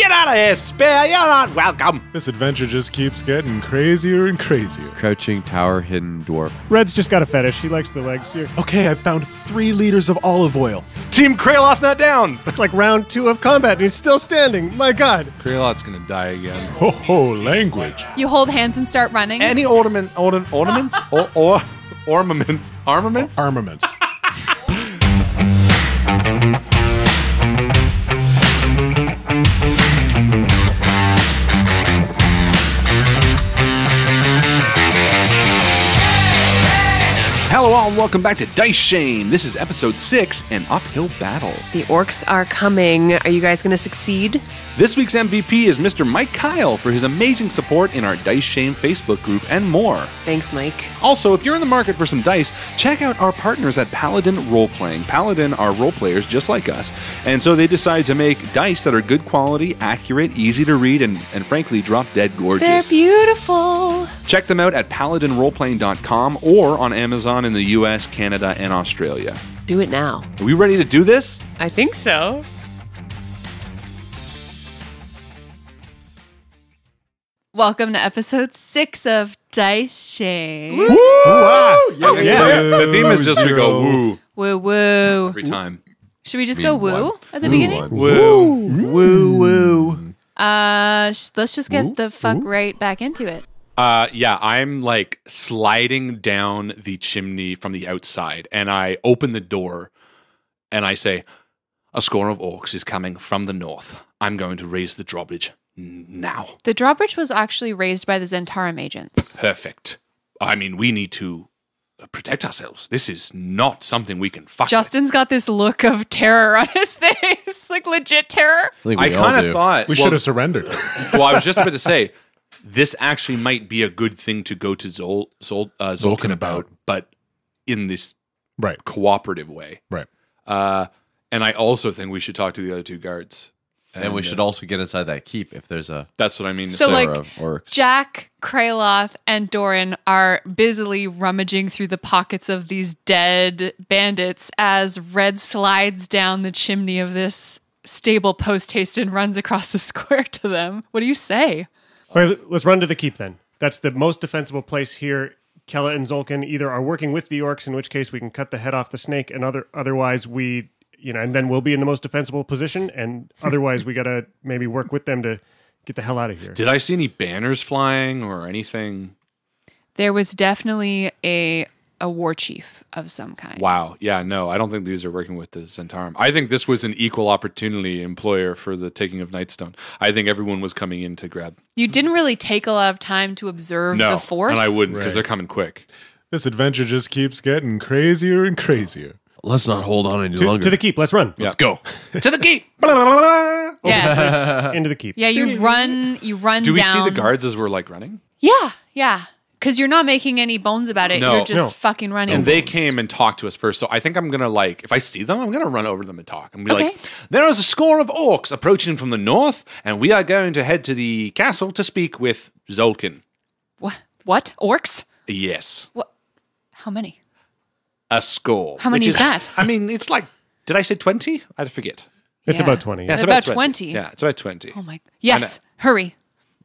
Get out of here, Spear! You're not welcome! This adventure just keeps getting crazier and crazier. Crouching Tower, Hidden Dwarf. Red's just got a fetish. He likes the legs. Here. Okay, I found 3 liters of olive oil. Team Kraloth not down! It's like round 2 of combat, and he's still standing. My God. Kraloth's gonna die again. Ho ho, language. You hold hands and start running. Any ornaments? or ornaments? Armaments? Armaments. Hello all and welcome back to Dice Shame. This is episode 6, An Uphill Battle. The orcs are coming. Are you guys going to succeed? This week's MVP is Mr. Mike Kyle for his amazing support in our Dice Shame Facebook group and more. Thanks, Mike. Also, if you're in the market for some dice, check out our partners at Paladin Roleplaying. Paladin are roleplayers just like us, and so they decided to make dice that are good quality, accurate, easy to read, and frankly, drop dead gorgeous. They're beautiful. Check them out at paladinroleplaying.com or on Amazon in the US, Canada, and Australia. Do it now. Are we ready to do this? I think so. Welcome to episode 6 of Dice Shame. Woo! The theme is just we go woo Woo woo. every time. Should we just go woo at the beginning? Woo. Woo. Let's just get the fuck right back into it. Yeah, I'm like sliding down the chimney from the outside, and I open the door, and I say, "A score of orcs is coming from the north. I'm going to raise the drawbridge now." The drawbridge was actually raised by the Zentarum agents. Perfect. I mean, we need to protect ourselves. This is not something we can fuck Justin's got this look of terror on his face, like legit terror. with. I kind of thought We should have surrendered. Well, I was just about to say, this actually might be a good thing to go to Zolkin about, but in this Right. cooperative way. Right. And I also think we should talk to the other 2 guards. And we should also get inside that keep if there's a That's what I mean. So, number like, of orcs. Jack, Kraloth, and Doran are busily rummaging through the pockets of these dead bandits as Red slides down the chimney of this stable post-haste and runs across the square to them. What do you say? All right, let's run to the keep then. That's the most defensible place here. Kella and Zolkin either are working with the orcs, in which case we can cut the head off the snake, and otherwise we, and then we'll be in the most defensible position, and otherwise we got to maybe work with them to get the hell out of here. Did I see any banners flying or anything? There was definitely a war chief of some kind. Wow. Yeah, no, I don't think these are working with the Zentarum. I think this was an equal opportunity employer for the taking of Nighstone. I think everyone was coming in to grab. You didn't really take a lot of time to observe the force. And I wouldn't because Right. they're coming quick. This adventure just keeps getting crazier and crazier. Let's not hold on any longer. To the keep. Let's run. Let's go. To the gate. Yeah. Into the keep. Yeah, you run Do we down. see the guards as we're like running? Yeah. Because you're not making any bones about it. No. You're just fucking running. And they came and talked to us first. So I think I'm going to if I see them, I'm going to run over them and talk. And be Okay. like, there is a score of orcs approaching from the north, and we are going to head to the castle to speak with Zolkin. What? Orcs? Yes. What? How many? A score. How many which is that? I mean, it's like, did I say 20? I forget. It's Yeah. about 20. Yeah, it's About about 20. Yeah, it's about 20. Oh my. Yes. Hurry.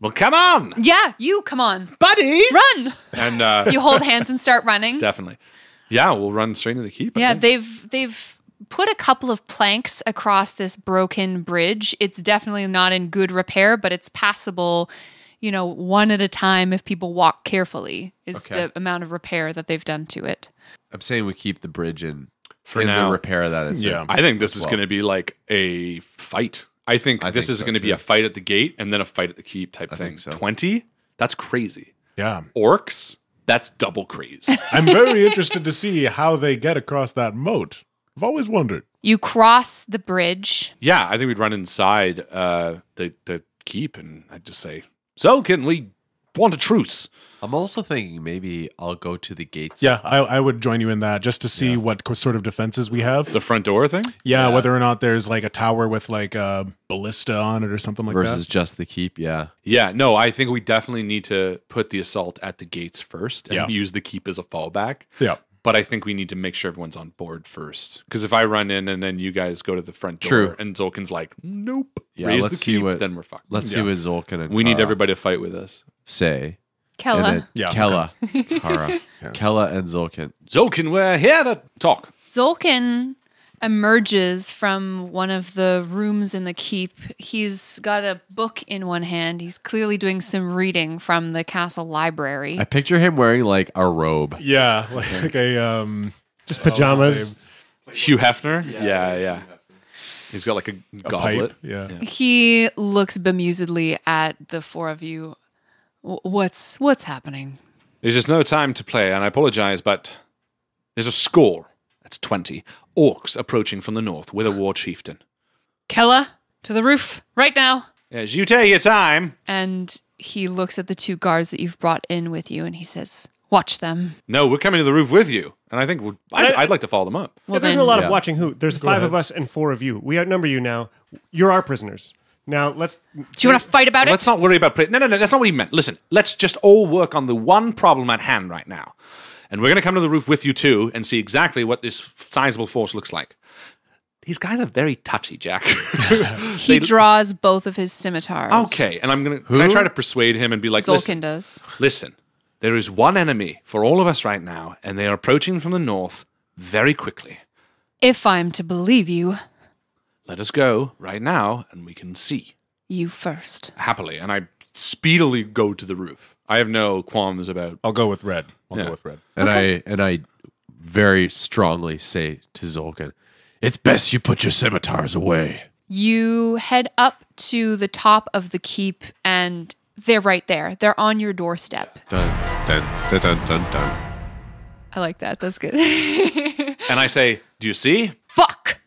Well, come on, Yeah, you come on. buddies. Run. And You hold hands and start running. definitely. Yeah, we'll run straight into the keep. I Yeah, think. they've put a couple of planks across this broken bridge. It's definitely not in good repair, but it's passable, one at a time if people walk carefully is Okay. the amount of repair that they've done to it. I'm saying we keep the bridge in now. the repair that it's Yeah. in. I think this is Well. going to be like a fight. I think this think is so, going to be too. a fight at the gate and then a fight at the keep type thing. think so. 20? That's crazy. Yeah. Orcs? That's double crazy. I'm very interested to see how they get across that moat. I've always wondered. You cross the bridge. Yeah, I think we'd run inside the keep and I'd just say, Zolkin, we want a truce. I'm also thinking maybe I'll go to the gates. Yeah, I would join you in that just to see what sort of defenses we have. The front door thing? Yeah, whether or not there's like a tower with like a ballista on it or something like versus that. just the keep. Yeah. Yeah, no, I think we definitely need to put the assault at the gates first and Yeah. use the keep as a fallback. Yeah. but I think we need to make sure everyone's on board first. Because if I run in and then you guys go to the front door True. and Zolkin's like, nope, Yeah, raise let's the see keep, what- then we're fucked. Let's see what Zolkin and We need Kara everybody to fight with us. say. Kella. And then Yeah, Kella. Kara. Kella and Zolkin. Zolkin, we're here to talk. Zolkin emerges from one of the rooms in the keep. He's got a book in one hand. He's clearly doing some reading from the castle library. I picture him wearing like a robe. Yeah, like a Just pajamas. Hugh Hefner? Yeah. He's got like a goblet. pipe. Yeah. He looks bemusedly at the four of you. What's happening? There's just no time to play, and I apologize, but there's a score. That's 20 orcs approaching from the north with a war chieftain. Kella, to the roof, right now. As you take your time. And he looks at the two guards that you've brought in with you, and he says, watch them. No, we're coming to the roof with you, and I think I'd like to follow them up. Yeah, there isn't a lot of Yeah. watching who. There's 5 of us and 4 of you. We outnumber you now. You're our prisoners. Now let's. Do you want to fight about Let's it? not worry about... No, that's not what he meant. Listen, let's just all work on the one problem at hand right now. And we're going to come to the roof with you too and see exactly what this sizable force looks like. These guys are very touchy, Jack. He draws both of his scimitars. Okay, and can I try to persuade him and be like, Zolkin does. listen, there is one enemy for all of us right now, and they are approaching from the north very quickly. If I'm to believe you, Let us go right now, and we can see you first. happily. And I speedily go to the roof. I have no qualms about... I'll go with red. I'll Yeah. go with red. And I very strongly say to Zolkin, it's best you put your scimitars away. You head up to the top of the keep, and they're right there. They're on your doorstep. Dun, dun, dun, dun, dun, dun. I like that. That's good. And I say, do you see? Fuck!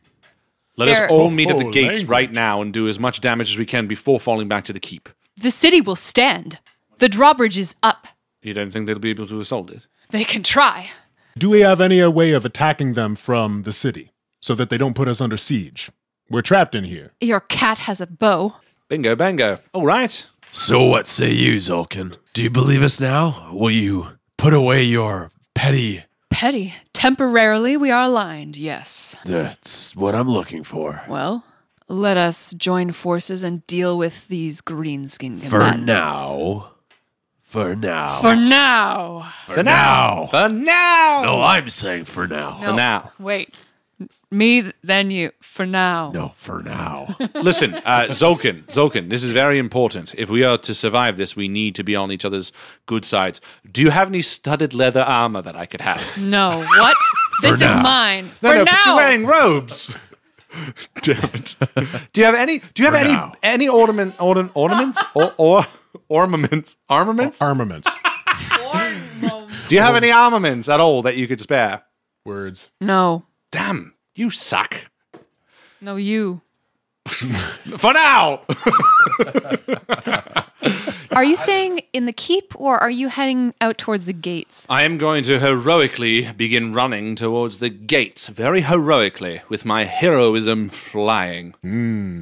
Let us There- all meet at the Oh, gates language. right now and do as much damage as we can before falling back to the keep. The city will stand. The drawbridge is up. You don't think they'll be able to assault it? They can try. Do we have any way of attacking them from the city so that they don't put us under siege? We're trapped in here. Your cat has a bow. Bingo, bango. All right. So what say you, Zolkin? Do you believe us now? Will you put away your petty... Petty. Temporarily, we are aligned, yes. That's what I'm looking for. Well, let us join forces and deal with these greenskin For combatants. now. For now. For now. For now. For now. No, I'm saying for now. For now. Wait. Me, then you. For now. No, for now. Listen, Zolkin, this is very important. If we are to survive this, we need to be on each other's good sides. Do you have any studded leather armor that I could have? No. What? This is now. mine. No, For but now. you're wearing robes. Damn it. Do you have any now. ornaments or armaments? Armaments. Do you have any armaments at all that you could spare? Words. No. Damn, you suck. No, you. For now. Are you staying in the keep or are you heading out towards the gates? I am going to heroically begin running towards the gates, very heroically, with my heroism flying.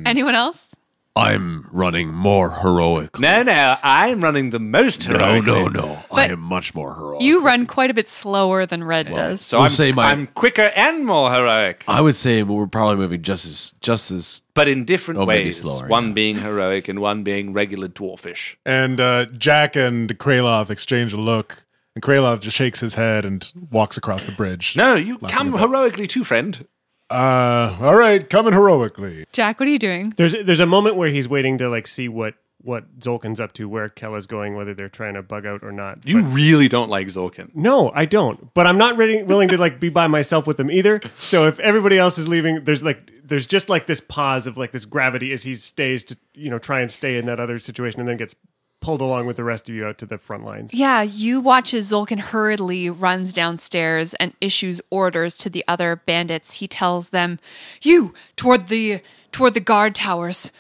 Anyone else? I'm running more heroic. No, I'm running the most heroically. No. I But am much more heroic. You run quite a bit slower than Red does. So We'll I'm, say I'm quicker and more heroic, I would say we're probably moving just as but in different maybe ways. slower, One yeah. being heroic and one being regular dwarfish. And Jack and Kraloth exchange a look, and Kraloth just shakes his head and walks across the bridge. No, you come heroically too, friend. All right, coming heroically. Jack, what are you doing? There's a moment where he's waiting to like see what Zolkin's up to, where Kella's going, whether they're trying to bug out or not. You really don't like Zolkin. No, I don't. But I'm not willing to like be by myself with them either. So if everybody else is leaving, there's just like this pause of like this gravity as he stays to try and stay in that other situation, and then gets pulled along with the rest of you out to the front lines. Yeah, you watch as Zolkin hurriedly runs downstairs and issues orders to the other bandits. He tells them, "You toward the guard towers.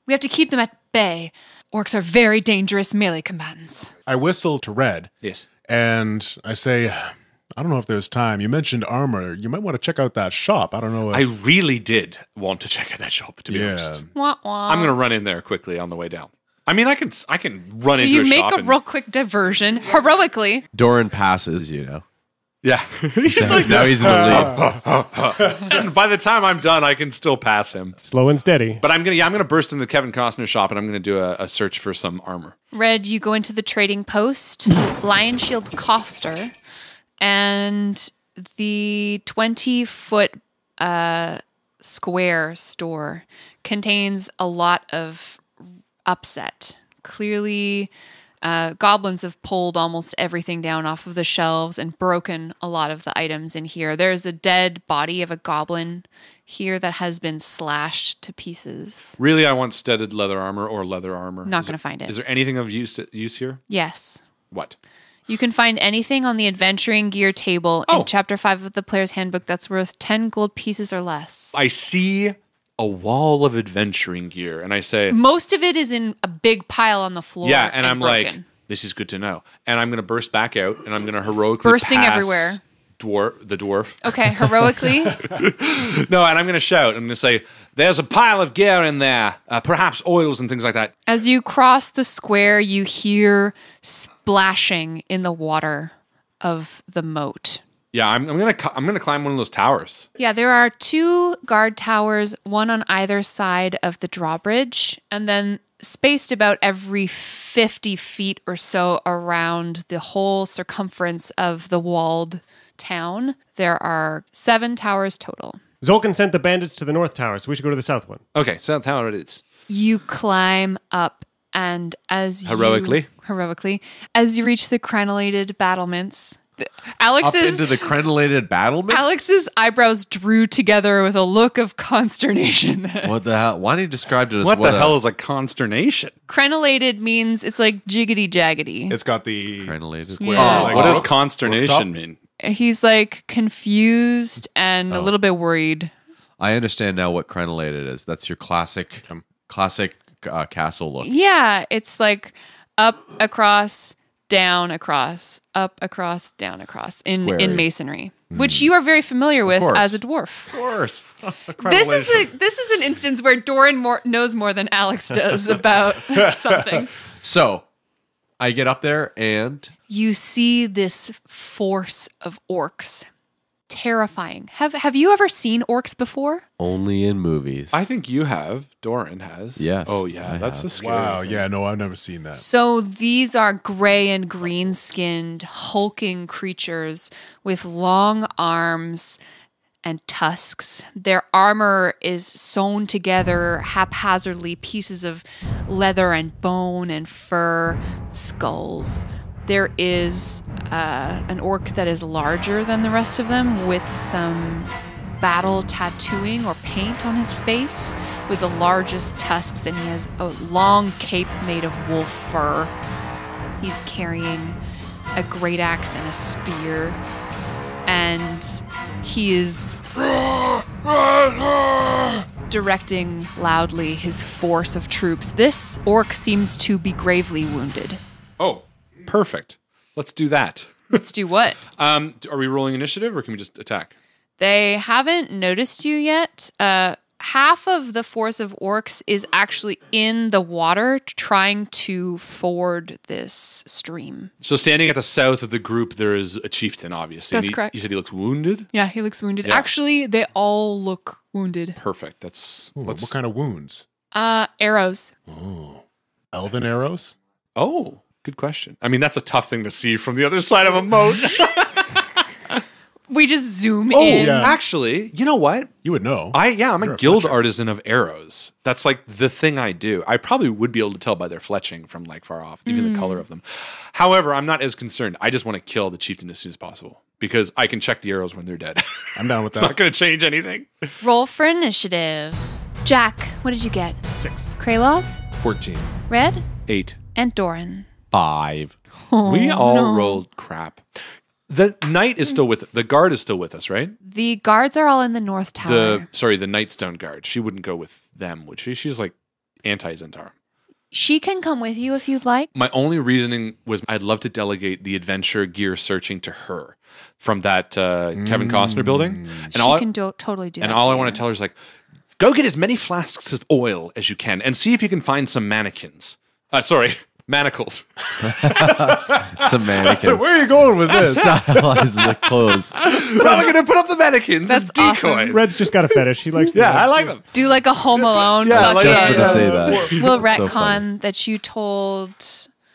We have to keep them at bay. Orcs are very dangerous melee combatants." I whistle to Red, Yes. and I say, I don't know if there's time. You mentioned armor. You might want to check out that shop. I don't know if... I really did want to check out that shop, to be Yeah. honest. Wah, wah. I'm going to run in there quickly on the way down. I mean, I can run So into you a make shop a and- real quick diversion heroically. Doran passes, Yeah. Yeah. He's like, Now he's in the lead. and by the time I'm done, I can still pass him. Slow and steady. But I'm gonna burst into Kevin Costner's shop and I'm gonna do a search for some armor. Red, you go into the trading post, Lion Shield Coster, and the 20-foot square store contains a lot of upset. Clearly, goblins have pulled almost everything down off of the shelves and broken a lot of the items in here. There's a dead body of a goblin here that has been slashed to pieces. Really, I want studded leather armor or leather armor. Not going to find it. Is there anything of use here? Yes. What? You can find anything on the adventuring gear table in Chapter 5 of the Player's Handbook that's worth 10 gold pieces or less. I see a wall of adventuring gear, and I say, Most of it is in a big pile on the floor. yeah, and I'm broken. like, this is good to know. And I'm going to burst back out, and I'm going to heroically Bursting pass everywhere. the dwarf. Okay, heroically. No, and I'm going to shout. I'm going to say, there's a pile of gear in there, perhaps oils and things like that. As you cross the square, you hear splashing in the water of the moat. Yeah, I'm going to climb one of those towers. Yeah, there are 2 guard towers, one on either side of the drawbridge, and then spaced about every 50 feet or so around the whole circumference of the walled town. There are 7 towers total. Zolkin sent the bandits to the north tower, so we should go to the south one. Okay, so that's how it is. You climb up, and as Heroically, as you reach the crenellated battlements, Up Alex's into the crenellated battlement? Alex's eyebrows drew together with a look of consternation. What the hell? Why don't you describe to us what the hell is a consternation? Crenellated means it's like jiggity jaggedy. It's got the crenellated? Yeah. like What does rook- consternation rooked up? mean? He's like confused and a little bit worried. I understand now what crenellated is. That's your classic castle look. Yeah, it's like up, across, down, across, up, across, down, across in Square. masonry, which you are very familiar with course. as a dwarf. Of course. This is an instance where Doran knows more than Alex does about something. So, I get up there and You see this force of orcs. Terrifying. Have you ever seen orcs before? only in movies. I think you have. Doran has. Yes, Oh yeah, I that's have. a scary. Wow, thing. yeah, no, I've never seen that. So these are gray and green skinned, hulking creatures with long arms and tusks. Their armor is sewn together haphazardly, pieces of leather and bone and fur, skulls. There is an orc that is larger than the rest of them with some battle tattooing or paint on his face with the largest tusks, and he has a long cape made of wolf fur. He's carrying a great axe and a spear, and he is directing loudly his force of troops. This orc seems to be gravely wounded. Oh, perfect. Let's do that. Let's do what? Are we rolling initiative or can we just attack? They haven't noticed you yet. Half of the force of orcs is actually in the water trying to ford this stream. So standing at the south of the group, there is a chieftain, obviously. That's And correct. You said he looks wounded? Yeah, he looks wounded. Yeah. Actually, they all look wounded. Perfect. That's Ooh, what kind of wounds? Arrows. Elven arrows? Oh, good question. I mean, that's a tough thing to see from the other side of a moat. We just zoom Oh, in. yeah. actually, you know what? You would know. I'm You're a a guild fletcher. artisan of arrows. That's like the thing I do. I probably would be able to tell by their fletching from like far off, even the color of them. However, I'm not as concerned. I just want to kill the chieftain as soon as possible because I can check the arrows when they're dead. I'm down with It's that. not going to change anything. Roll for initiative. Jack, what did you get? 6. Kraloth, 14. Red, 8. and Doran. 5. We all rolled crap. The knight is still with the guard is still with us, right? The guards are all in the north tower. The Nightstone guard. She wouldn't go with them, would she? She's like anti-Zentarum. She can come with you if you'd like. My only reasoning was I'd love to delegate the adventure gear searching to her from that Kevin Costner building. And She can totally do that. and all for I want you. to tell her is like, go get as many flasks of oil as you can and see if you can find some mannequins. Sorry, Manacles. Some mannequins. So where are you going with this? Stylize the clothes. We're going to put up the mannequins That's as decoys. awesome. Red's just got a fetish. He likes. Yeah, I like them. Do like a Home Alone. Yeah, I like fucking- that. Just to say that. We'll So retcon funny. that you told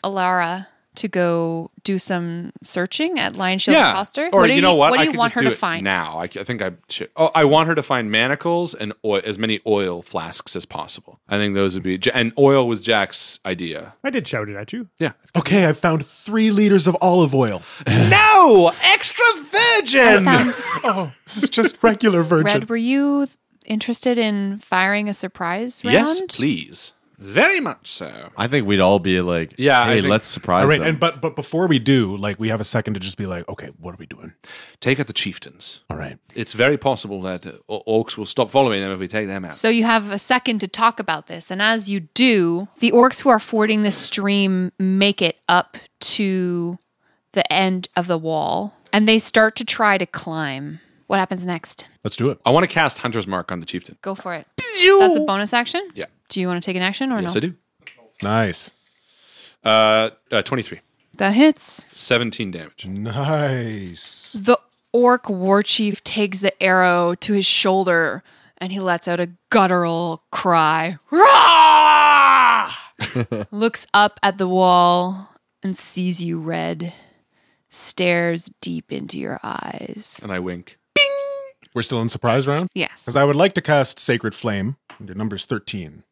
Alara to go do some searching at Lion Shield Yeah. Coster. Or you know what? What I do you could want just her do to it find? now. I think I should. Oh, I want her to find manacles and as many oil flasks as possible. I think those would be. And oil was Jack's idea. I did shout it at you. Yeah. Okay, I found 3 liters of olive oil. No! Extra virgin! Oh, this is just regular virgin. Red, were you interested in firing a surprise round? Yes, please. Very much so. I think we'd all be like, Yeah, I hey, think- let's surprise All right, them. and but before we do, like, we have a second to just be like, okay, what are we doing? Take out the chieftains. All right. It's very possible that orcs will stop following them if we take them out. So you have a second to talk about this, and as you do, the orcs who are fording the stream make it up to the end of the wall, and they start to try to climb. What happens next? Let's do it. I want to cast Hunter's Mark on the chieftain. Go for it. That's a bonus action? Yeah. Do you want to take an action or Yes, no? I do. Nice. 23. That hits. 17 damage. Nice. The orc war chief takes the arrow to his shoulder and he lets out a guttural cry. Rah! Looks up at the wall and sees you, Red. Stares deep into your eyes. And I wink. We're still in surprise round? Yes. Because I would like to cast Sacred Flame. Your number's 13.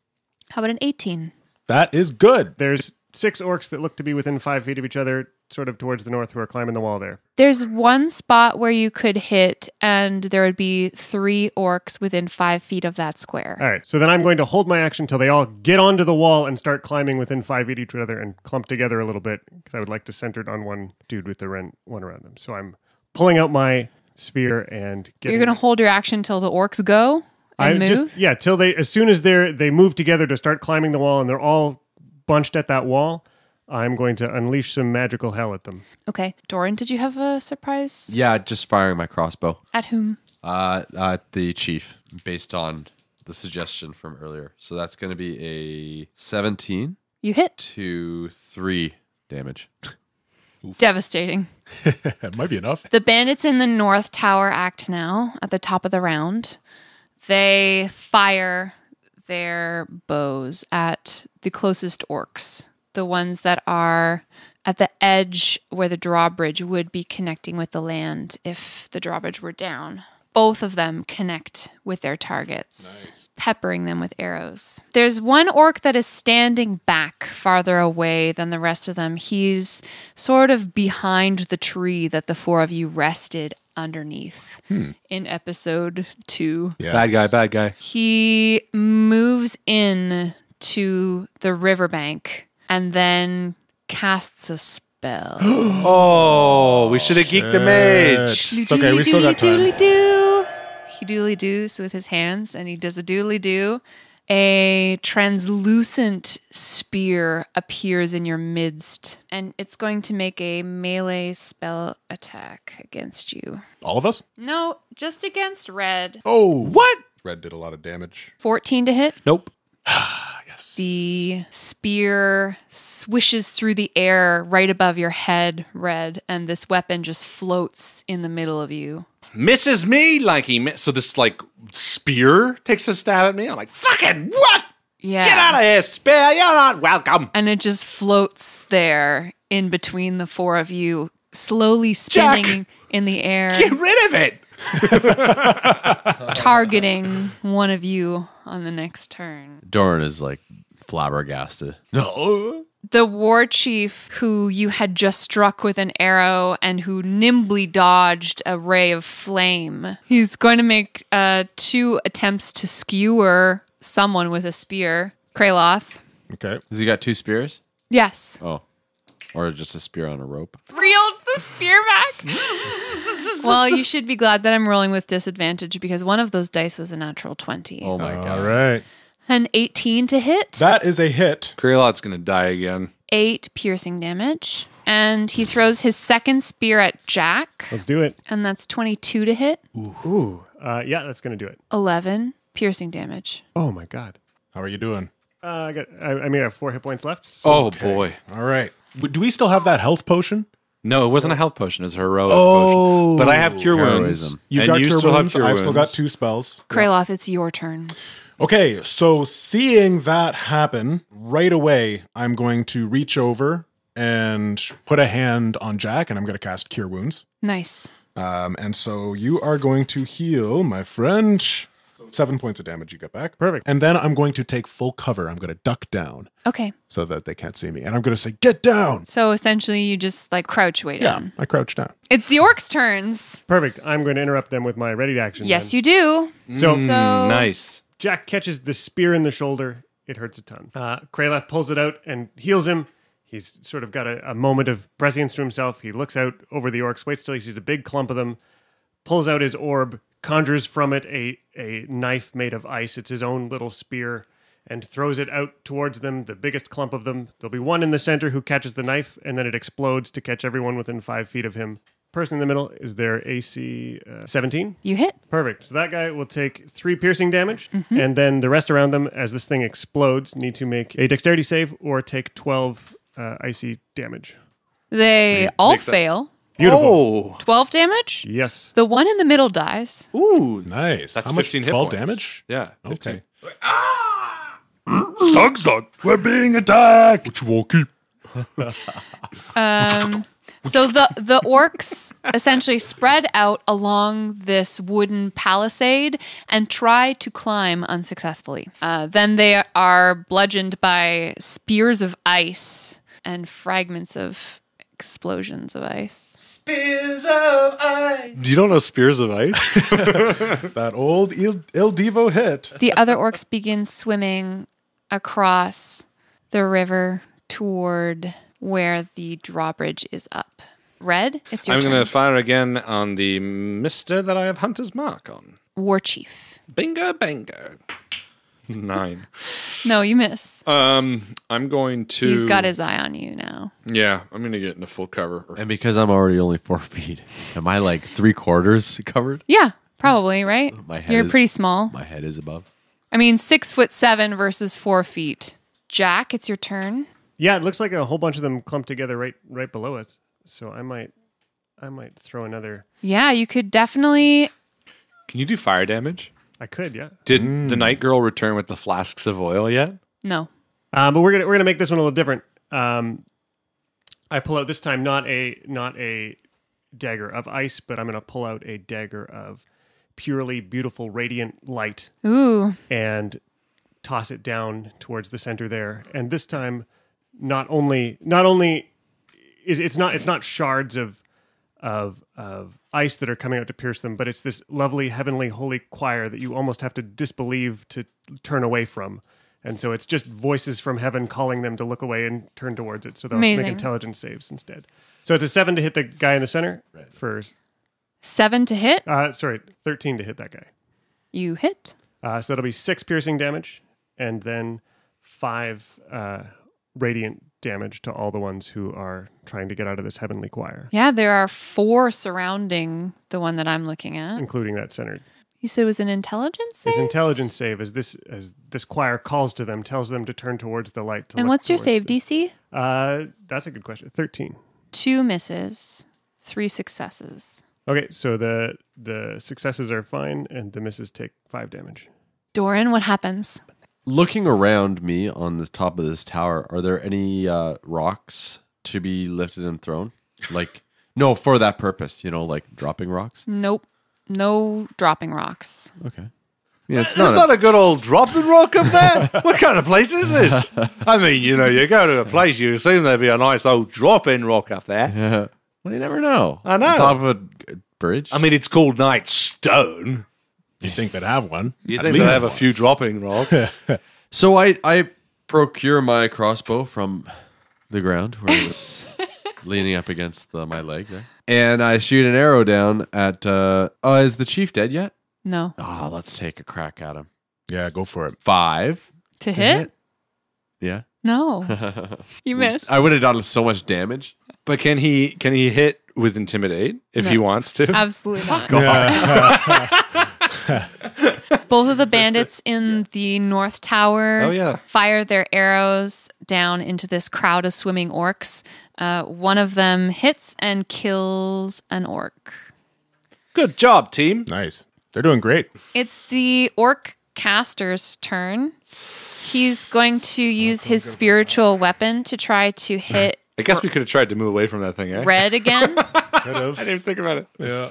How about an 18? That is good. There's 6 orcs that look to be within 5 feet of each other, sort of towards the north, who are climbing the wall there. There's one spot where you could hit, and there would be 3 orcs within 5 feet of that square. All right, so then I'm going to hold my action till they all get onto the wall and start climbing within 5 feet of each other and clump together a little bit, because I would like to center it on one dude with the one around them. So I'm pulling out my sphere and getting... You're going to hold your action till the orcs go and move? Till they, as soon as they move together to start climbing the wall and they're all bunched at that wall, I'm going to unleash some magical hell at them. Okay. Doran, did you have a surprise? Yeah, just firing my crossbow. At whom? At the chief, based on the suggestion from earlier. So that's going to be a 17 You hit. to 3 damage. Devastating. That might be enough. The bandits in the North Tower act now at the top of the round. They fire their bows at the closest orcs, the ones that are at the edge where the drawbridge would be connecting with the land if the drawbridge were down. Both of them connect with their targets, peppering them with arrows. There's one orc that is standing back farther away than the rest of them. He's sort of behind the tree that the 4 of you rested underneath in episode 2. Yes. Bad guy. He moves in to the riverbank and then casts a spell. Oh, we should have geeked the mage. It's okay, we still got time. Doodly-doo. He doodly-doos with his hands, and he does a doodly-doo. A translucent spear appears in your midst, and it's going to make a melee spell attack against you. All of us? No, just against Red. Oh. What? Red did a lot of damage. 14 to hit. Nope. Yes. The spear swishes through the air right above your head, Red, and this weapon just floats in the middle of you. Misses me like he missed. So this like spear takes a stab at me. I'm like, fucking what? Yeah. Get out of here, spear. You're not welcome. And it just floats there in between the 4 of you, slowly spinning Jack! in the air, Get rid of it. targeting one of you on the next turn. Doran is like flabbergasted. No. The war chief who you had just struck with an arrow and who nimbly dodged a ray of flame. He's going to make 2 attempts to skewer someone with a spear. Kraloth. Okay. Has he got 2 spears? Yes. Oh. Or just a spear on a rope. Reels the spear back. Well, you should be glad that I'm rolling with disadvantage because one of those dice was a natural 20. Oh my All god. right. An 18 to hit. That is a hit. Kralot's gonna die again. 8 piercing damage. And he throws his second spear at Jack. Let's do it. And that's 22 to hit. Ooh. Yeah, that's going to do it. 11 piercing damage. Oh, my God. How are you doing? I have 4 hit points left. So Oh boy. All right. Do we still have that health potion? No, it wasn't a health potion. It was a heroic Oh. potion. But I have cure wounds. Heroism. You've and got you cure still wounds. have cure I've still got wounds. 2 spells. Kraloth, it's your turn. Okay, so seeing that happen, right away, I'm going to reach over and put a hand on Jack, and I'm going to cast Cure Wounds. Nice. And so you are going to heal, my friend. 7 points of damage you get back. Perfect. And then I'm going to take full cover. I'm going to duck down Okay. so that they can't see me. And I'm going to say, get down. So essentially, you just like crouch way down. I crouch down. It's the orcs' turns. Perfect. I'm going to interrupt them with my ready to action. Yes, you do. So Nice. Jack catches the spear in the shoulder. It hurts a ton. Kraloth pulls it out and heals him. He's sort of got a moment of prescience to himself. He looks out over the orcs, waits till he sees a big clump of them, pulls out his orb, conjures from it a knife made of ice. It's his own little spear, and throws it out towards them, the biggest clump of them. There'll be one in the center who catches the knife, and then it explodes to catch everyone within 5 feet of him. Person in the middle is their AC 17. You hit. Perfect. So that guy will take 3 piercing damage, and then the rest around them, as this thing explodes, need to make a dexterity save or take 12 icy damage. They all Makes sense. fail. Beautiful. 12 damage. Yes. The one in the middle dies. Oh. Ooh. Nice. That's How much? 15 hit 12 points. damage? Yeah. 15. Okay. Zug. We're being attacked. What you won't keep. So the orcs essentially spread out along this wooden palisade and try to climb unsuccessfully. Then they are bludgeoned by spears of ice and fragments of explosions of ice. You don't know Spears of Ice? That old Il Divo hit. The other orcs begin swimming across the river toward where the drawbridge is up. Red, it's your I'm turn. going to fire again on the mister that I have Hunter's Mark on. War Chief. Bingo, bango. 9. No, you miss. I'm going to... He's got his eye on you now. Yeah, I'm going to get into full cover. And because I'm already only 4 feet, am I like 3/4 covered? Yeah, probably, right? My head You're is- pretty small. My head is above. I mean, 6'7" versus 4 feet. Jack, it's your turn. Yeah, it looks like a whole bunch of them clumped together right below us. So I might throw another. Yeah, you could definitely. Can you do fire damage? I could, yeah. Did the night girl return with the flasks of oil yet? No. But we're gonna make this one a little different. I pull out this time not a dagger of ice, but I'm gonna pull out a dagger of purely beautiful radiant light Ooh. and toss it down towards the center there. And this time, not only is it's not shards of ice that are coming out to pierce them, but it's this lovely heavenly holy choir that you almost have to disbelieve to turn away from. And so it's just voices from heaven calling them to look away and turn towards it. So they'll Amazing. make intelligence saves instead. So it's a 7 to hit the guy in the center first. 7 to hit. 13 to hit that guy. You hit. So that'll be 6 piercing damage, and then 5 radiant damage to all the ones who are trying to get out of this heavenly choir, Yeah, there are 4 surrounding the one that I'm looking at. including that center. You said it was an intelligence save? His intelligence save as this choir calls to them, tells them to turn towards the light. To And look what's your towards save the- DC? That's a good question. 13. 2 misses, 3 successes. Okay, so the successes are fine, and the misses take 5 damage. Doran, what happens? Looking around me on the top of this tower, are there any rocks to be lifted and thrown? Like, no, for that purpose, like dropping rocks? Nope. No dropping rocks. Okay. Yeah, it's It's not. not a good old dropping rock up there. What kind of place is this? I mean, you go to a place, you assume there'd be a nice old dropping rock up there. Well, you never know. I know. On top of a bridge? I mean, it's called Nightstone. You'd think they'd have one. You At think they least have a one. few dropping rocks? So I procure my crossbow from the ground where it was leaning up against my leg there. And I shoot an arrow down at... is the chief dead yet? No. Oh, let's take a crack at him. Yeah, go for it. 5. To hit? Yeah. No. You miss. I would have done so much damage. But can he hit with Intimidate if he No. wants to? Absolutely not. Both of the bandits in the North Tower Oh, yeah. fire their arrows down into this crowd of swimming orcs. One of them hits and kills an orc. Good job, team. Nice. They're doing great. It's the orc caster's turn. He's going to use his spiritual weapon to try to hit I guess we could have tried to move away from that thing, eh? Red again. Could have. I didn't even think about it. Yeah.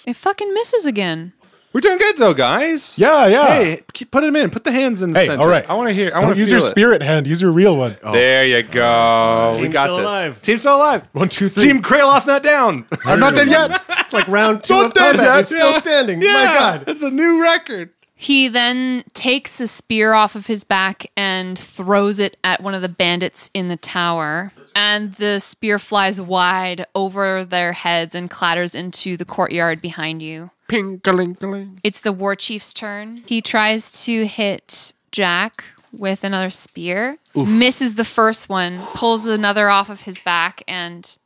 It fucking misses again. We're doing good, though, guys. Yeah. Hey, put him in. Put the hands in the Hey, center. all right. I want to hear. I Don't want to use feel your it. spirit hand. Use your real one. There you go. We Team's got still this. alive. Team's still alive. 1, 2, 3. Team Kraloth not down. I'm not dead yet. It's like round 2 Not of dead combat. yet. He's still Yeah. standing. Yeah, My God. it's a new record. He then takes a spear off of his back and throws it at one of the bandits in the tower. And the spear flies wide over their heads and clatters into the courtyard behind you. Ping-a-ling-a-ling. It's the war chief's turn. He tries to hit Jack with another spear. Misses the first one, pulls another off of his back, and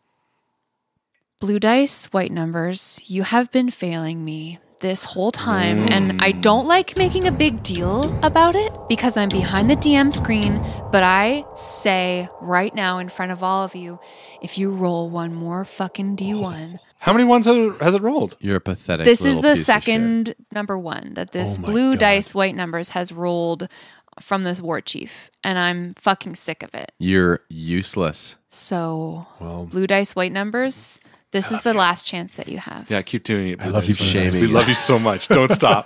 blue dice, white numbers, you have been failing me this whole time, and I don't like making a big deal about it because I'm behind the DM screen, but I say right now in front of all of you, if you roll one more fucking D1, How many ones has it rolled? You're a pathetic. this is little the piece of second number one that this Oh my blue God. dice, white numbers has rolled from this war chief, and I'm fucking sick of it. shit. You're useless. So, Well, blue dice, white numbers, this is the last chance that you have. Yeah, keep doing it. I love you, Shaming. We love you so much. Don't stop.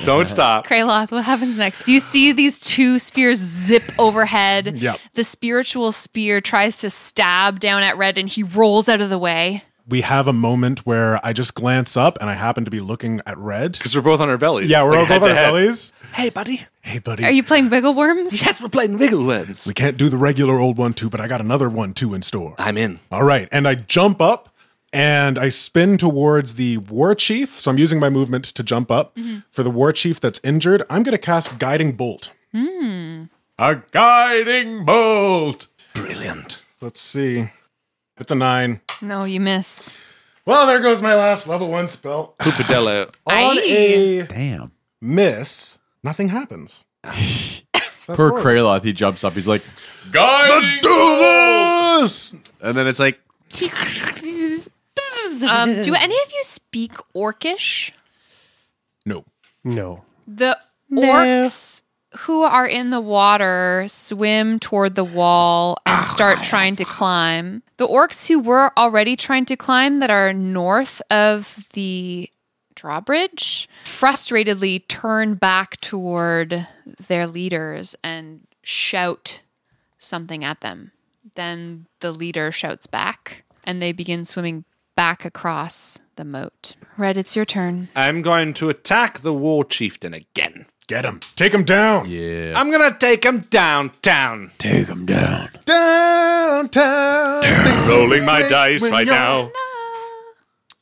Don't stop. Kraloth, what happens next? You see these two spears zip overhead. Yep. The spiritual spear tries to stab down at Red, and he rolls out of the way. we have a moment where I just glance up and I happen to be looking at Red. Because we're both on our bellies. Yeah, we're Like all both on our head-to-head. bellies. Hey, buddy. Hey, buddy. Are you playing Wiggle Worms? Yes, we're playing Wiggle Worms. We can't do the regular old 1-2, but I got another 1-2 in store. I'm in. All right. And I jump up and I spin towards the war chief. So I'm using my movement to jump up. For the war chief that's injured, I'm going to cast Guiding Bolt. A guiding bolt. Brilliant. Let's see. It's a 9. No, you miss. Well, there goes my last level 1 spell. Pupadello. On a Damn. miss, nothing happens. That's Poor horrible. Kraloth, he jumps up. He's like, guiding Let's do this! And then it's like, Do any of you speak Orcish? No. No. The orcs who are in the water swim toward the wall and start trying to climb. The orcs who were already trying to climb that are north of the drawbridge frustratedly turn back toward their leaders and shout something at them. Then the leader shouts back and they begin swimming back across the moat. Red, it's your turn. I'm going to attack the war chieftain again. Get him. Take him down. yeah. I'm going to take him downtown. Take him down. Downtown. Rolling my dice right now.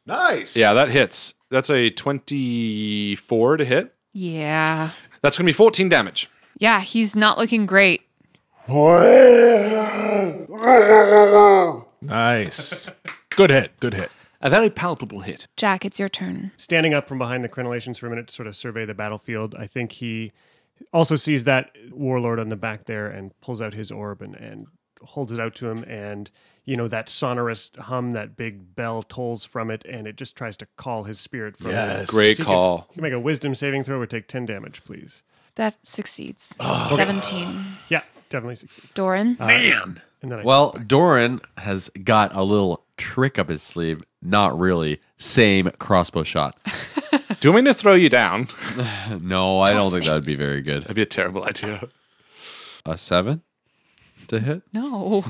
Nice. Yeah, that hits. That's a 24 to hit. Yeah. That's going to be 14 damage. Yeah, he's not looking great. Nice. Good hit. Good hit. A very palpable hit. Jack, it's your turn. Standing up from behind the crenellations for a minute to sort of survey the battlefield, I think he also sees that warlord on the back there and pulls out his orb and holds it out to him. And, you know, that sonorous hum, that big bell tolls from it, and it just tries to call his spirit from Yes. it. Great call. You can make a wisdom saving throw or take 10 damage, please. That succeeds. 17. Yeah, definitely succeed. Doran? Man. And then I Well, Doran has got a little trick up his sleeve. Not really. Same crossbow shot. Do you want me to throw you down? No, I don't think that would be very good. That'd be a terrible idea. A 7 to hit? No.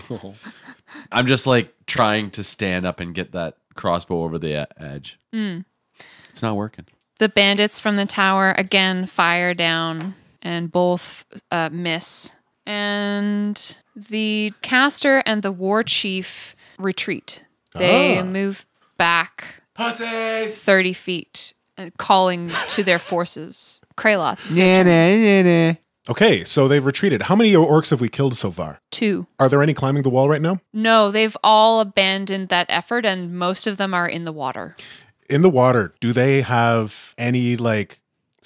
I'm just like trying to stand up and get that crossbow over the edge. It's not working. The bandits from the tower again fire down and both miss. And the caster and the war chief retreat. They move back 30 feet, calling to their forces. Kraloth, it's your turn. Okay, so they've retreated. How many orcs have we killed so far? 2. Are there any climbing the wall right now? No, they've all abandoned that effort, and most of them are in the water. In the water, do they have any, like,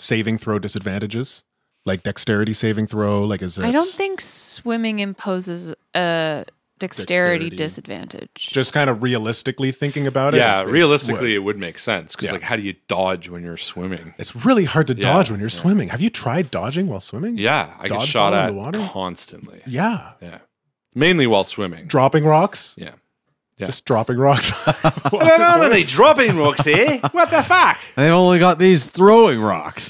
saving throw disadvantages? Like dexterity saving throw? Like is it? I don't think swimming imposes a dexterity disadvantage. Just kind of realistically thinking about it. Yeah, it realistically, would. it would make sense because, Yeah. like, how do you dodge when you're swimming? It's really hard to dodge when you're yeah. swimming. Have you tried dodging while swimming? Yeah, I get Dodgeball shot in at the water? constantly. Yeah. Yeah, mainly while swimming. Dropping rocks? Yeah. Just dropping rocks. Only dropping rocks here. What the fuck? They've only got these throwing rocks.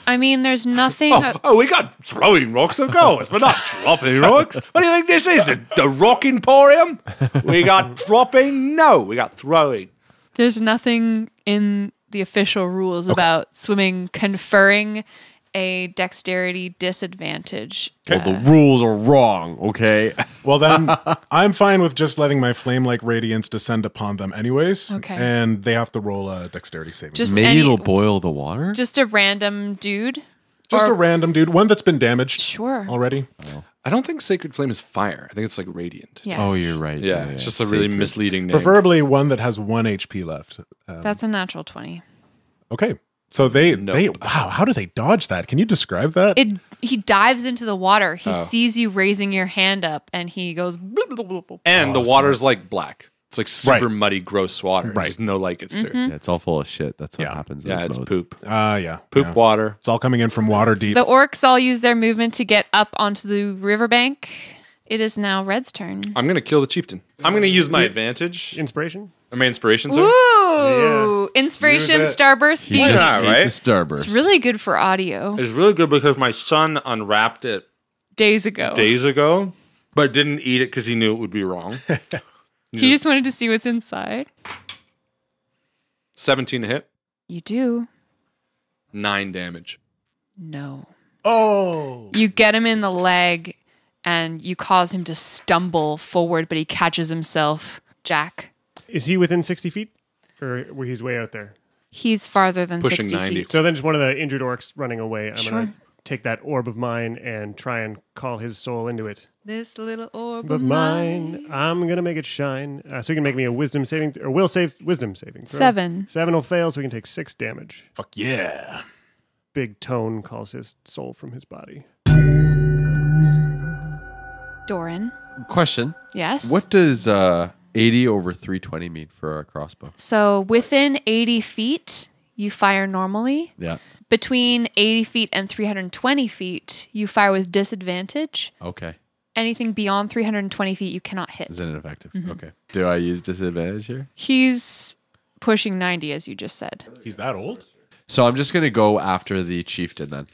I mean, there's nothing. Oh, we got throwing rocks, of course, but not dropping rocks. What do you think this is? The Rock Emporium? We got dropping? No, we got throwing. There's nothing in the official rules about swimming conferring a dexterity disadvantage. Well, the rules are wrong, okay? Well, then I'm fine with just letting my flame-like radiance descend upon them anyways. Okay. And they have to roll a dexterity saving. Just Maybe any- it'll boil the water? Just a random dude. Just or- a random dude. One that's been damaged Sure. already. I don't think Sacred Flame is fire. I think it's like radiant. Yes. Oh, you're right. Yeah, it's just a really Sacred. misleading name. Preferably one that has 1 HP left. That's a natural 20. Okay. So they Nope. wow, how do they dodge that? Can you describe that? He dives into the water. He sees you raising your hand up, and he goes. Bloop, bloop, bloop, bloop. And the water's like black. It's like super Right. muddy, gross water. Right. There's no like it's Mm-hmm. Yeah, it's all full of shit. That's what Yeah. happens. in Yeah, those it's modes. poop. Yeah. Poop yeah. water. It's all coming in from water deep. The orcs all use their movement to get up onto the riverbank. It is now Red's turn. I'm gonna kill the chieftain. I'm gonna use my advantage. Inspiration? Or my inspiration, sorry. Ooh! Inspiration Use it. Starburst He speech. just Yeah, ate right? the starburst. It's really good for audio. It's really good because my son unwrapped it Days ago. days ago, but didn't eat it because he knew it would be wrong. He just wanted to see what's inside. 17 to hit, You do. 9 damage. No. Oh. You get him in the leg and you cause him to stumble forward, but he catches himself. Jack. Is he within 60 feet? Or where he's way out there? He's farther than Pushing 60 90. feet. So then just one of the injured orcs running away. I'm Sure. going to take that orb of mine and try and call his soul into it. This little orb Of mine, I'm going to make it shine. So you can make me a wisdom saving, or will save wisdom saving throw. 7. 7 will fail, so we can take 6 damage. Fuck yeah. Big Tone calls his soul from his body. Doran. Question. Yes. What does 80 over 320 mean for a crossbow? So within 80 feet, you fire normally. Yeah. Between 80 feet and 320 feet, you fire with disadvantage. Okay. Anything beyond 320 feet, you cannot hit. Is it ineffective? Okay. Do I use disadvantage here? He's pushing 90, as you just said. He's that old? So I'm just going to go after the chieftain then.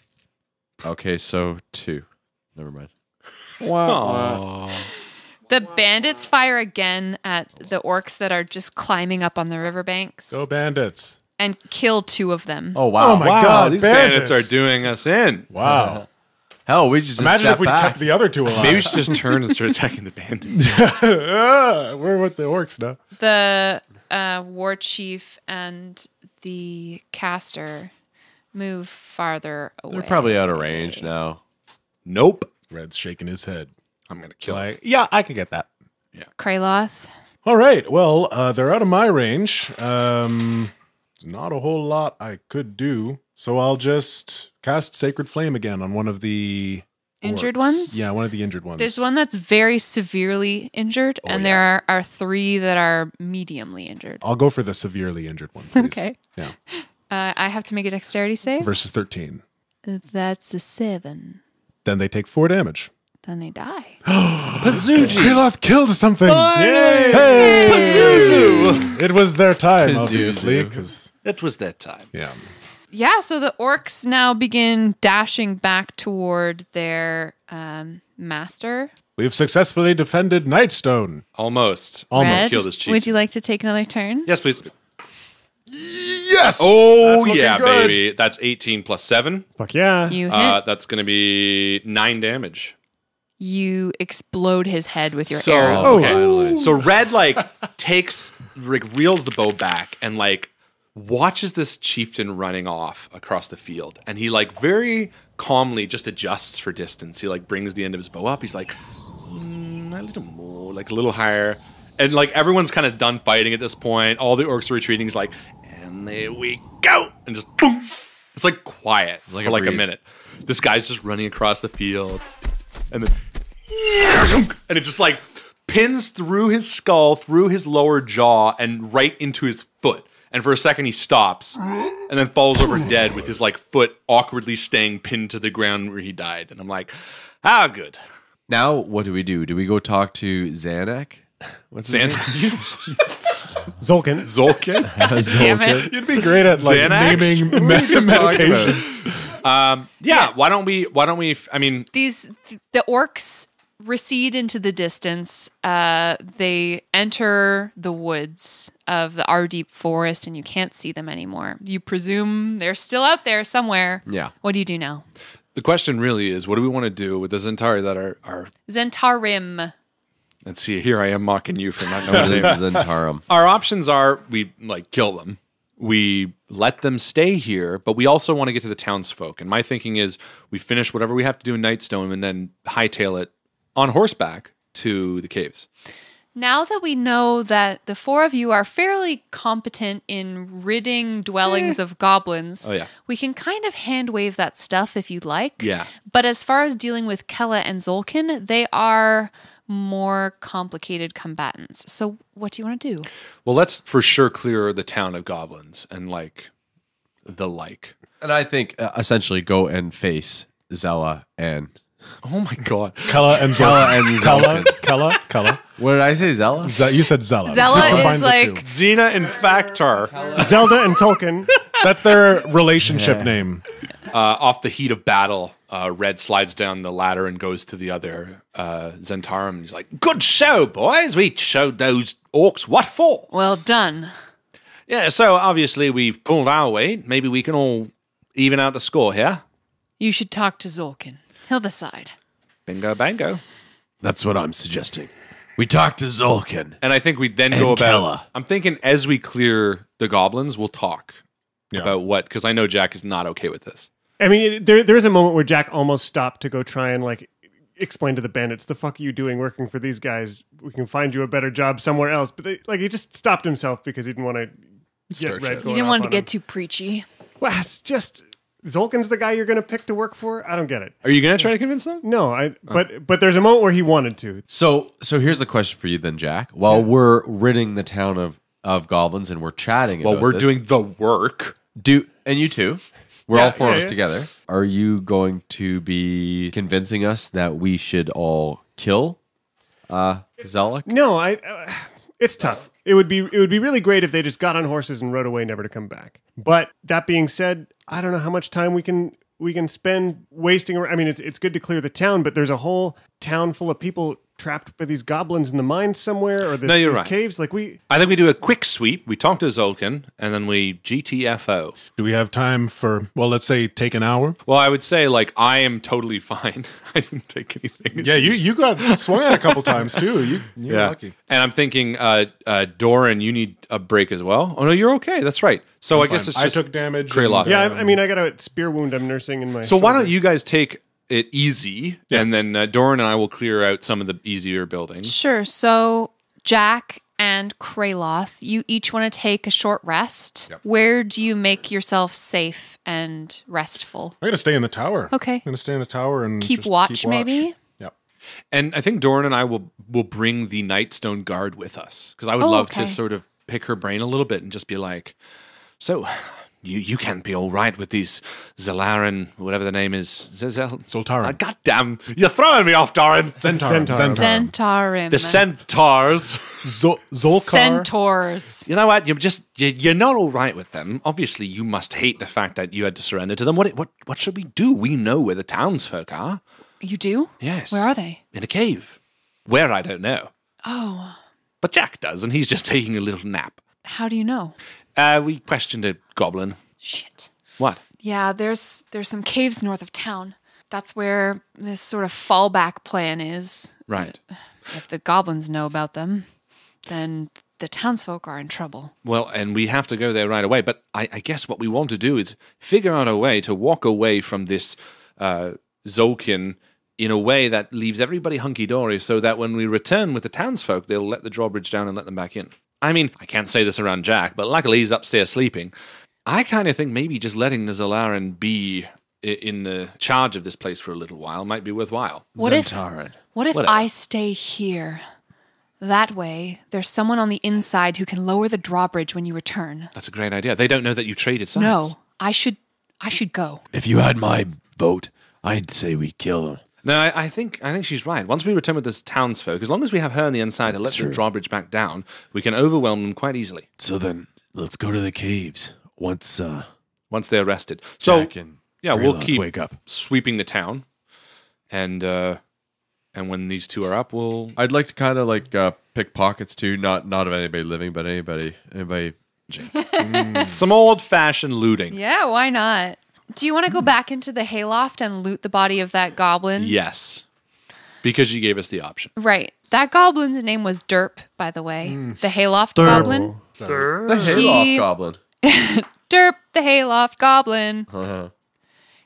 Okay, so 2. Never mind. The bandits fire again at the orcs that are just climbing up on the riverbanks Go bandits. and kill 2 of them. Oh, wow. Oh my God, these bandits. bandits are doing us in. Wow. Hell, we just Imagine step if we back. kept the other two alive. Maybe we should just turn and start attacking the bandits. We're with the orcs now. The war chief and the caster move farther away. They're probably out of range now. Nope. Red's shaking his head. I'm gonna kill him. Like, yeah, I could get that. Kraloth. All right. Well, they're out of my range. Not a whole lot I could do. So I'll just cast Sacred Flame again on one of the Injured orcs. ones? Yeah, one of the injured ones. There's one that's very severely injured, and there are 3 that are mediumly injured. I'll go for the severely injured one, please. Okay. Yeah. I have to make a dexterity save. Versus 13. That's a 7. Then they take 4 damage. Then they die. Kraloth killed something. Yay! Hey! It was their time, Pazuzu. obviously. Because It was that time. yeah. Yeah, so the orcs now begin dashing back toward their master. We've successfully defended Nighstone. Almost. Red, Kill this chief. would you like to take another turn? Yes, please. Yes! Oh, That's looking yeah, good. baby. That's 18 plus 7. Fuck yeah. You hit. That's going to be 9 damage. You explode his head with your So, arrow. okay. So Red, like, reels the bow back and, like, watches this chieftain running off across the field. And he, like, very calmly just adjusts for distance. He, like, brings the end of his bow up. He's like, a little more, like, a little higher. And, like, everyone's kind of done fighting at this point. All the orcs are retreating. He's like, and there we go. And just boom. It's like quiet like for a like a breed. minute. This guy's just running across the field, and then and it just like pins through his skull, through his lower jaw, and right into his foot. And for a second, he stops, and then falls over dead with his like foot awkwardly staying pinned to the ground where he died. And I'm like, ah, good. Now, what do? Do we go talk to Zanak? What's his name? Zolkin. Zolkin? Damn it. You'd be great at like Xanax? naming medications. Yeah. Why don't we? I mean, The orcs recede into the distance. They enter the woods of the Ardeep forest, and you can't see them anymore. You presume they're still out there somewhere. Yeah. What do you do now? the question really is, what do we want to do with the Zentari that are Zentarim. let's see, here I am mocking you for not knowing the name. Zentarum. Our options are we like kill them. We let them stay here, but we also want to get to the townsfolk. And my thinking is we finish whatever we have to do in Nighstone and then hightail it on horseback to the caves. Now that we know that the four of you are fairly competent in ridding dwellings of goblins, Oh, yeah. we can kind of hand wave that stuff if you'd like. Yeah. But as far as dealing with Kella and Zolkin, they are more complicated combatants. So what do you want to do? Well, let's for sure clear the town of goblins and like the like. And I think essentially go and face Zella and... Oh my god. Kella and Kella and Kella, Zolkin. Kella. What did I say, Zella? You said Zella. Zella You combined is the like- two. Xena and Factor Zelda and Tolkien. That's their relationship name. off the heat of battle. Red slides down the ladder and goes to the other Zentarum. And he's like, "Good show, boys. We showed those orcs what for." Well done. Yeah, so obviously we've pulled our weight. Maybe we can all even out the score here. You should talk to Zolkin. He'll decide. Bingo, bango. That's what I'm suggesting. We talk to Zolkin. And I think we then And go about. Kella. I'm thinking as we clear the goblins, we'll talk Yeah. about what, because I know Jack is not okay with this. I mean, there's a moment where Jack almost stopped to go try and like explain to the bandits, "The fuck are you doing working for these guys? We can find you a better job somewhere else." But he just stopped himself because he didn't want to get Start red. shit. You didn't want to get too preachy. Well, it's just Zolkin's the guy you're going to pick to work for. I don't get it. Are you going to try to convince them? No, but there's a moment where he wanted to. So here's the question for you then, Jack. While we're ridding the town of goblins and we're chatting Well, about we're this, doing the work. and you too. We're Yeah, all four of yeah, us yeah. together. Are you going to be convincing us that we should all kill Zellik? No, it's tough. It would be really great if they just got on horses and rode away, never to come back. But that being said, I don't know how much time we can spend wasting. I mean, it's good to clear the town, but there's a whole town full of people trapped by these goblins in the mines somewhere, or No, you're these right. caves. Like I think we do a quick sweep. We talk to Zolkin, and then we GTFO. Do we have time for, well, let's say take an hour? Well, I would say, like, I am totally fine. I didn't take anything. Yeah, you got swung at a couple times too. You're lucky. And I'm thinking, Doran, you need a break as well. Oh no, you're okay. That's right. So I guess it's I just took damage. Kraloth. and, yeah, I mean, I got a spear wound I'm nursing in my. So why shoulder. don't you guys take it easy, and then Doran and I will clear out some of the easier buildings. Sure. So Jack and Kraloth, you each want to take a short rest. Where do you make yourself safe and restful? I'm gonna stay in the tower. Okay. I'm gonna stay in the tower and Keep just watch, maybe? Yep. And I think Doran and I will bring the Nightstone guard with us, because I would Oh, love okay. to sort of pick her brain a little bit and just be like, so you can't be all right with these Zelaran, whatever the name is. Zoltaran. God damn, you're throwing me off, Doran. Zentarum. Zentarim. The centaurs. Zolkar. Centaurs. You know what? You're not all right with them. Obviously, you must hate the fact that you had to surrender to them. What should we do? We know where the townsfolk are. You do? Yes. Where are they? In a cave. Where, I don't know. Oh, But Jack does, and he's just taking a little nap. how do you know? We questioned a goblin. Shit. What? Yeah, there's some caves north of town. That's where this sort of fallback plan is. Right. If the goblins know about them, then the townsfolk are in trouble. Well, and we have to go there right away. But I guess what we want to do is figure out a way to walk away from this Zolkin in a way that leaves everybody hunky-dory so that when we return with the townsfolk, they'll let the drawbridge down and let them back in. I mean, I can't say this around Jack, but luckily he's upstairs sleeping. I kind of think maybe just letting the Zalaran be in the charge of this place for a little while might be worthwhile. What if Zentaran. Whatever. I stay here? That way, there's someone on the inside who can lower the drawbridge when you return. That's a great idea. They don't know that you traded sides. No, I should go. If you had my vote, I'd say we kill him. No, I think she's right. Once we return with this townsfolk, as long as we have her on the inside to let the drawbridge back down, we can overwhelm them quite easily. So then, let's go to the caves once they're arrested. So Jack and we'll Kraloth keep wake up. sweeping the town, and when these two are up, we'll. I'd like to kind of like pick pockets too, not of anybody living, but anybody. Some old-fashioned looting. Yeah, why not? Do you want to go back into the hayloft and loot the body of that goblin? Yes, because you gave us the option. Right. That goblin's name was Derp, by the way. The hayloft goblin. The hayloft goblin. Derp, the hayloft goblin.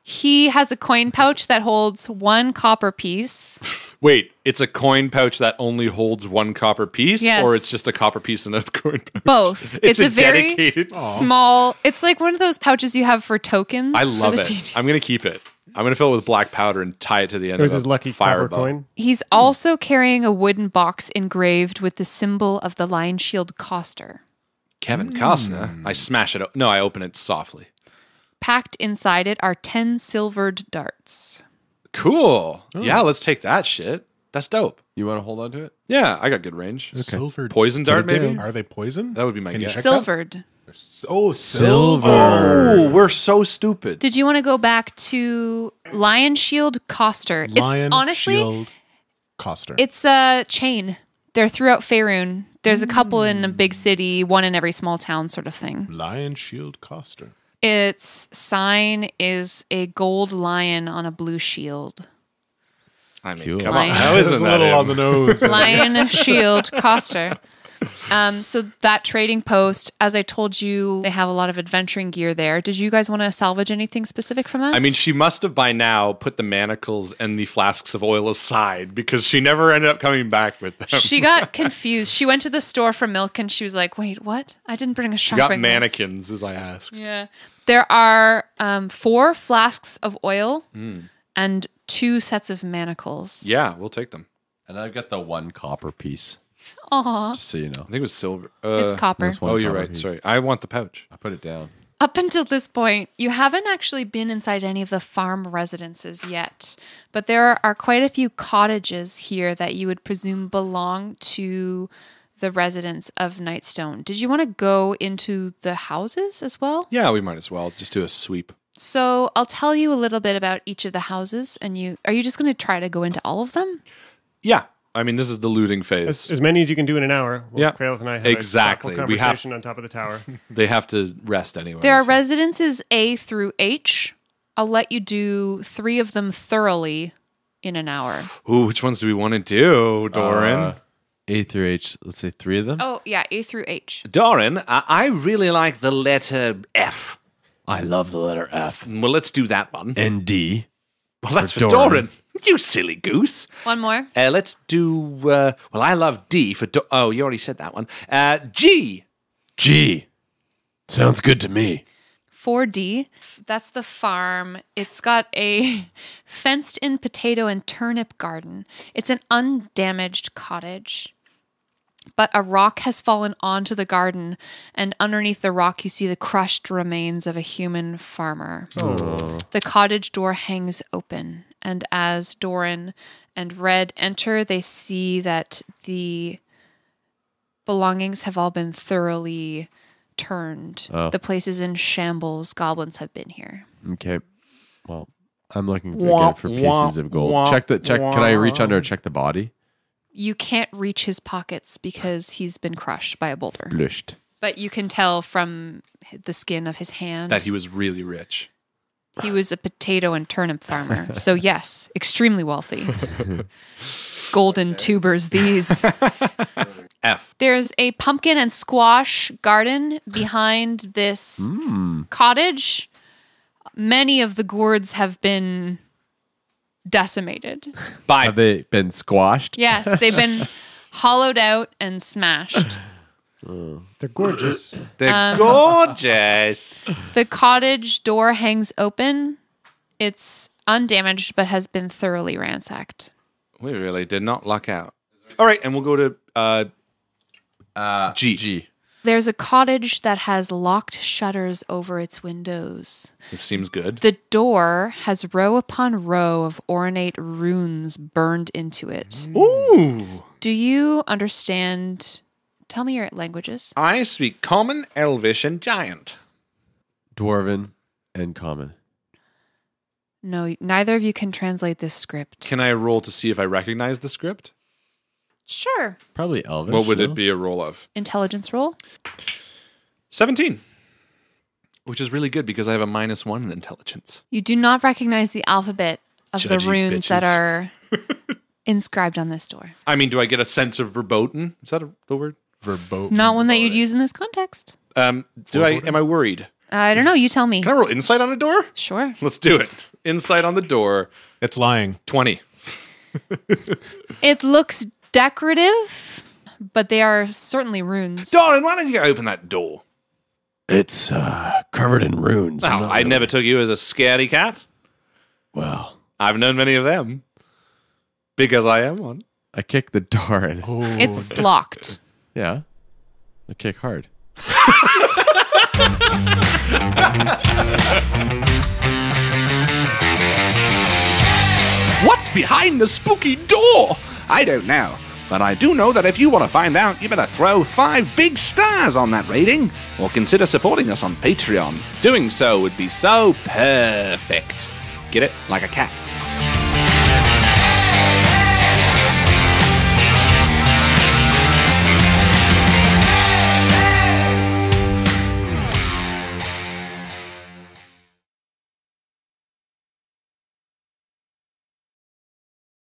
He has a coin pouch that holds 1 copper piece. Wait, it's a coin pouch that only holds 1 copper piece, Yes. or it's just a copper piece in a coin pouch? Both. It's a very dedicated. small. It's like one of those pouches you have for tokens. I for love the it. DDs. I'm gonna keep it. I'm gonna fill it with black powder and tie it to the end It was of his a lucky fire copper bow. coin. He's also carrying a wooden box engraved with the symbol of the Lion Shield Coster. Kevin Costner. I smash it. No, I open it softly. Packed inside it are 10 silvered darts. Cool. Yeah, let's take that shit. That's dope. You want to hold on to it? Yeah, I got good range. Silver. Poison dart, maybe? Are they poison? That would be my Can you guess. check Silvered. Oh, Silver. Oh, we're so stupid. Did you want to go back to Lion Shield Coster? Lion it's honestly, Shield Coster. it's a chain. They're throughout Faerun. There's a couple in a big city, one in every small town sort of thing. Lion Shield Coster. Its sign is a gold lion on a blue shield. I mean, Cool. come on. Lion. How It's isn't a that little him? on the nose. Lion Shield Coster. So that trading post, as I told you, they have a lot of adventuring gear there. Did you guys want to salvage anything specific from that? I mean, she must have by now put the manacles and the flasks of oil aside because she never ended up coming back with them. she got confused. She went to the store for milk and she was like, wait, what? I didn't bring a She shopping got list." mannequins, as I asked. Yeah. There are 4 flasks of oil and 2 sets of manacles. Yeah, we'll take them. And I've got the 1 copper piece, Aw. just so you know. I think it was silver. It's copper. That's one Oh, you're copper right. piece. Sorry. I want the pouch. I put it down. Up until this point, you haven't actually been inside any of the farm residences yet, but there are quite a few cottages here that you would presume belong to the residents of Nighstone. Did you want to go into the houses as well? Yeah, we might as well just do a sweep. So I'll tell you a little bit about each of the houses, and are you just going to try to go into all of them? Yeah. I mean, this is the looting phase. As many as you can do in an hour. Yeah. Kraloth and I have Exactly. a thoughtful We have- conversation on top of the tower. They have to rest anyway. There are so- residences A through H. I'll let you do 3 of them thoroughly in an hour. Ooh, which ones do we want to do, Doran? A through H, let's say 3 of them. Oh, yeah, A through H. Doran, I really like the letter F. I love the letter F. Well, let's do that one. And D. Well, that's for Doran. Doran. You silly goose. One more. Let's do, well, I love D for, oh, you already said that one. G. G. Sounds good to me. 4D. That's the farm. It's got a fenced in potato and turnip garden. It's an undamaged cottage. But a rock has fallen onto the garden, and underneath the rock, you see the crushed remains of a human farmer. The cottage door hangs open, and as Doran and Red enter, they see that the belongings have all been thoroughly turned. Oh. The place is in shambles. Goblins have been here. Okay. Well, I'm looking again for pieces of gold. Check. Can I reach under and check the body? You can't reach his pockets because he's been crushed by a boulder. Blushed. But you can tell from the skin of his hand That he was really rich. he was a potato and turnip farmer. So yes, extremely wealthy. Golden tubers these. F. There's a pumpkin and squash garden behind this cottage. Many of the gourds have been decimated. Have they been squashed? Yes, they've been hollowed out and smashed. They're gorgeous. They're gorgeous. The cottage door hangs open. It's undamaged, but has been thoroughly ransacked. We really did not luck out. All right, and we'll go to G. There's a cottage that has locked shutters over its windows. This seems good. The door has row upon row of ornate runes burned into it. Ooh. Do you understand? Tell me your languages. I speak Common, Elvish, and Giant. Dwarven and common. No, neither of you can translate this script. Can I roll to see if I recognize the script? Sure. Probably Elvish. What would no? it be a roll of? Intelligence roll. 17. Which is really good because I have a -1 in intelligence. You do not recognize the alphabet of the Judgy runes that bitches. are inscribed on this door. I mean, do I get a sense of verboten? Is that the word? Verboten. Not one that you'd use in this context. Am I worried? I don't know. You tell me. Can I roll insight on a door? Sure. Let's do it. Insight on the door. It's lying. 20. It looks decorative, but they are certainly runes. Doran, why don't you open that door? It's covered in runes. I'm Oh, not I really- never took you as a scaredy cat. Well, I've known many of them. Because I am one. I kick the door and It's locked. yeah, I kick hard. What's behind the spooky door? I don't know, but I do know that if you want to find out, you better throw 5 big stars on that rating, or consider supporting us on Patreon. Doing so would be so perfect. Get it? Like a cat.